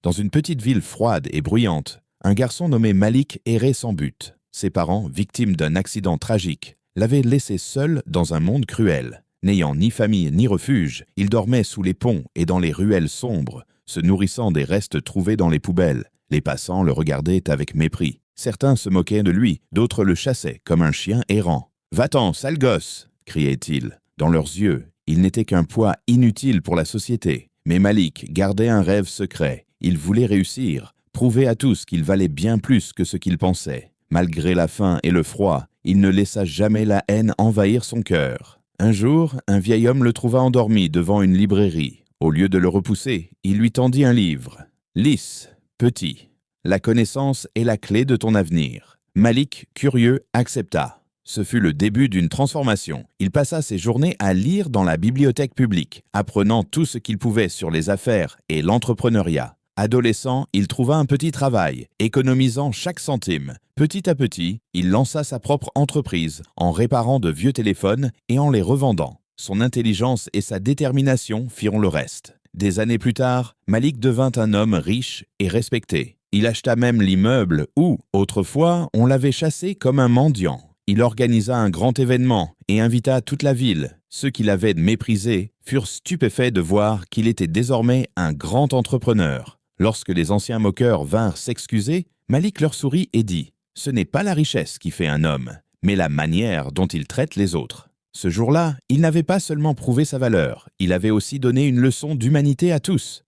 Dans une petite ville froide et bruyante, un garçon nommé Malik errait sans but. Ses parents, victimes d'un accident tragique, l'avaient laissé seul dans un monde cruel. N'ayant ni famille ni refuge, il dormait sous les ponts et dans les ruelles sombres, se nourrissant des restes trouvés dans les poubelles. Les passants le regardaient avec mépris. Certains se moquaient de lui, d'autres le chassaient comme un chien errant. « Va-t'en, sale gosse !» criait-il. Dans leurs yeux, il n'était qu'un poids inutile pour la société. Mais Malik gardait un rêve secret. Il voulait réussir, prouver à tous qu'il valait bien plus que ce qu'il pensait. Malgré la faim et le froid, il ne laissa jamais la haine envahir son cœur. Un jour, un vieil homme le trouva endormi devant une librairie. Au lieu de le repousser, il lui tendit un livre. « Lisse, petit. La connaissance est la clé de ton avenir. » Malik, curieux, accepta. Ce fut le début d'une transformation. Il passa ses journées à lire dans la bibliothèque publique, apprenant tout ce qu'il pouvait sur les affaires et l'entrepreneuriat. Adolescent, il trouva un petit travail, économisant chaque centime. Petit à petit, il lança sa propre entreprise en réparant de vieux téléphones et en les revendant. Son intelligence et sa détermination firent le reste. Des années plus tard, Malik devint un homme riche et respecté. Il acheta même l'immeuble où, autrefois, on l'avait chassé comme un mendiant. Il organisa un grand événement et invita toute la ville. Ceux qui l'avaient méprisé furent stupéfaits de voir qu'il était désormais un grand entrepreneur. Lorsque les anciens moqueurs vinrent s'excuser, Malik leur sourit et dit « Ce n'est pas la richesse qui fait un homme, mais la manière dont il traite les autres. » Ce jour-là, il n'avait pas seulement prouvé sa valeur, il avait aussi donné une leçon d'humanité à tous.